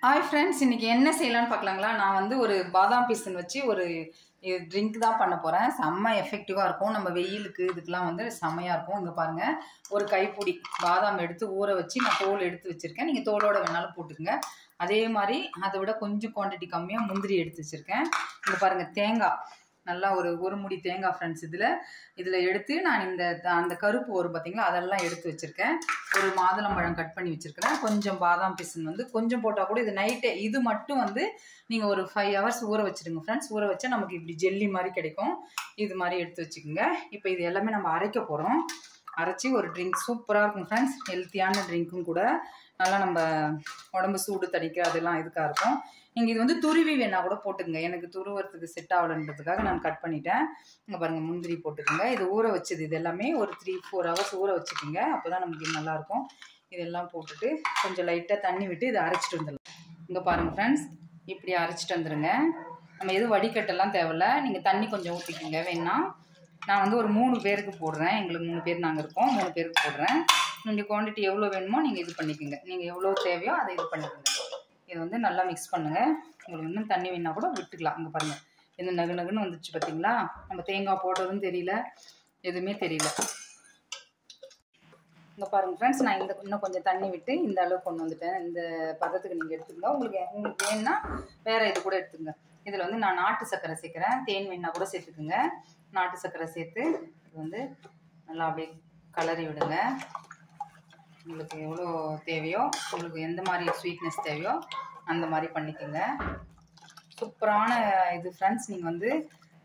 Hi friends, இன்றைக்கி என்ன செய்யலான்னு பார்க்கலாங்களா. நான் வந்து ஒரு பாதாம் பீசன் வச்சு ஒரு ட்ரிங்க் தான் பண்ண போகிறேன். செம்ம எஃபெக்டிவாக இருக்கும். நம்ம வெயிலுக்கு இதுக்கெலாம் வந்து செம்மையாக இருக்கும். இங்கே பாருங்கள், ஒரு கைப்பிடி பாதாம் எடுத்து ஊற வச்சு நான் தோல் எடுத்து வச்சுருக்கேன். நீங்கள் தோலோட வேணாலும் போட்டுக்கோங்க. அதே மாதிரி அதை விட கொஞ்சம் குவான்டிட்டி கம்மியாக முந்திரி எடுத்து வச்சுருக்கேன். இங்கே பாருங்கள், தேங்காய் நல்லா ஒரு முடி தேங்காய் ஃப்ரெண்ட்ஸ். இதில் எடுத்து நான் அந்த கருப்பு வரும் பார்த்தீங்களா, அதெல்லாம் எடுத்து வச்சுருக்கேன். ஒரு மாதுளம்பழம் கட் பண்ணி வச்சுருக்கிறேன். கொஞ்சம் பாதாம் பீசன் வந்து கொஞ்சம் போட்டால் கூட இது நைட்டே இது மட்டும் வந்து நீங்கள் ஒரு 5 hours ஊற வச்சுருங்க ஃப்ரெண்ட்ஸ். ஊற வச்சா நமக்கு இப்படி ஜெல்லி மாதிரி கிடைக்கும். இது மாதிரி எடுத்து வச்சுக்கோங்க. இப்போ இது எல்லாமே நம்ம அரைக்க போகிறோம். அரைச்சி ஒரு ட்ரிங்க் சூப்பராக இருக்கும் ஃப்ரெண்ட்ஸ். ஹெல்த்தியான ட்ரிங்க்கும் கூட. நல்லா நம்ம உடம்பு சூடு தணிக்க அதெல்லாம் இதுக்காக இருக்கும். நீங்கள் இது வந்து துருவி வேணால் கூட போட்டுக்கோங்க. எனக்கு துருவறதுக்கு செட் ஆகலைன்றதுக்காக நான் கட் பண்ணிட்டேன். இங்கே பாருங்கள், முந்திரி போட்டுக்கோங்க. இது ஊற வச்சது இது எல்லாமே ஒரு 3-4 hours ஊற வச்சுக்கோங்க. அப்போ தான் நமக்கு இது நல்லாயிருக்கும். இதெல்லாம் போட்டுட்டு கொஞ்சம் லைட்டாக தண்ணி விட்டு இதை அரைச்சிட்டு வந்துடலாம். இங்கே பாருங்கள் ஃப்ரெண்ட்ஸ், இப்படி அரைச்சிட்டு வந்துடுங்க. நம்ம எதுவும் வடிகட்டெல்லாம் தேவையில்ல. நீங்கள் தண்ணி கொஞ்சம் ஊற்றிக்கோங்க வேணா. நான் வந்து ஒரு 3 பேருக்கு போடுறேன். எங்களுக்கு 3 பேர் நாங்கள் இருக்கோம். 3 பேருக்கு போடுறேன். நீங்கள் குவான்டிட்டி எவ்வளோ வேணுமோ நீங்கள் இது பண்ணிக்கோங்க. நீங்கள் எவ்வளோ தேவையோ அதை இது பண்ணிக்கோங்க. இதை வந்து நல்லா மிக்ஸ் பண்ணுங்கள். உங்களுக்கு இன்னும் தண்ணி வேணால் கூட விட்டுக்கலாம். இங்கே பாருங்கள், இந்த நகுன்னு வந்துச்சு பார்த்தீங்களா. நம்ம தேங்காய் போடுறதும் தெரியல, எதுவுமே தெரியல. இங்கே பாருங்கள் ஃப்ரெண்ட்ஸ், நான் இன்னும் கொஞ்சம் தண்ணி விட்டு இந்த அளவுக்கு கொண்டு வந்துட்டேன். இந்த பதத்துக்கு நீங்கள் எடுத்துக்கோங்க. உங்களுக்கு வேணுன்னா வேறு இது கூட எடுத்துக்கோங்க. இதில் வந்து நான் நாட்டு சர்க்கரை சேர்க்குறேன். தேன் வேணால் கூட சேர்த்துக்குங்க. நாட்டு சர்க்கரை சேர்த்து இது வந்து நல்லா அப்படியே கலரி விடுங்க. உங்களுக்கு எவ்வளோ தேவையோ, உங்களுக்கு எந்த மாதிரி ஸ்வீட்னஸ் தேவையோ அந்த மாதிரி பண்ணிக்கோங்க. சூப்பரான இது ஃப்ரெண்ட்ஸ். நீங்கள் வந்து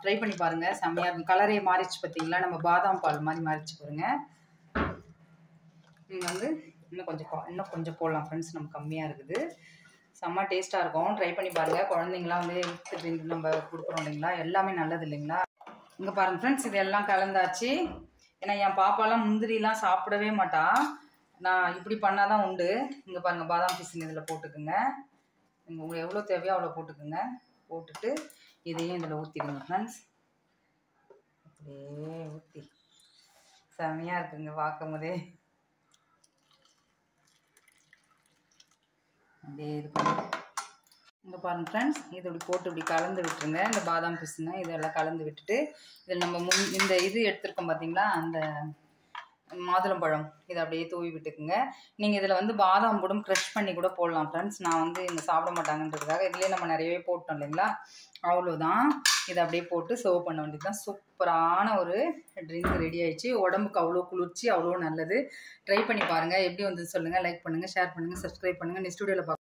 ட்ரை பண்ணி பாருங்கள், செம்மையாக இருக்கும். கலரே மாறிச்சு பார்த்தீங்களா, நம்ம பாதாம் பால் மாதிரி மாறிச்சு பாருங்கள். நீங்கள் வந்து இன்னும் கொஞ்சம் போடலாம் ஃப்ரெண்ட்ஸ். நம்ம கம்மியாக இருக்குது. செம்ம டேஸ்ட்டாக இருக்கும். ட்ரை பண்ணி பாருங்கள். குழந்தைங்களாம் வந்து ஹெல்த் ட்ரிங்க் நம்ம கொடுக்குறோம் இல்லைங்களா, எல்லாமே நல்லது இல்லைங்களா. இங்கே பாருங்கள் ஃப்ரெண்ட்ஸ், இது எல்லாம் கலந்தாச்சு. ஏன்னா என் பாப்பாலாம் முந்திரிலாம் சாப்பிடவே மாட்டா. நான் இப்படி பண்ணால் தான் உண்டு. இங்கே பாருங்கள், பாதாம் பீசன் இதில் போட்டுக்குங்க. உங்களுக்கு எவ்வளோ தேவையோ அவ்வளோ போட்டுக்குங்க. போட்டுட்டு இதையும் இதில் ஊற்றிடுங்க ஃப்ரெண்ட்ஸ். அப்படியே ஊற்றி செம்மையாக இருக்குங்க பார்க்கும் போதே. அப்படியே இது பண்ணி இங்கே பாருங்கள் ஃப்ரெண்ட்ஸ், இது இப்படி போட்டு இப்படி கலந்து விட்டுருங்க. இந்த பாதாம் பீஸுங்க இதெல்லாம் கலந்து விட்டுட்டு இதில் நம்ம இந்த இது எடுத்துருக்கோம் பார்த்தீங்களா, அந்த மாதுளம்பழம், இதை அப்படியே தூவி விட்டுக்குங்க. நீங்கள் இதில் வந்து பாதாம் கூட க்ரஷ் பண்ணி கூட போடலாம் ஃப்ரெண்ட்ஸ். நான் வந்து இங்கே சாப்பிட மாட்டாங்கன்றதுக்காக இதுலேயே நம்ம நிறையவே போட்டோம் இல்லைங்களா, அவ்வளோதான். இதை அப்படியே போட்டு சர்வ் பண்ண வேண்டியது தான். சூப்பரான ஒரு ட்ரிங்க் ரெடி ஆயிடுச்சு. உடம்புக்கு அவ்வளோ குளிர்ச்சி, அவ்வளோ நல்லது. ட்ரை பண்ணி பாருங்கள். எப்படி வந்து சொல்லுங்கள். லைக் பண்ணுங்கள், ஷேர் பண்ணுங்கள், சப்ஸ்கிரைப் பண்ணுங்கள். நெக்ஸ்ட் வீடியோவில் பார்க்கலாம்.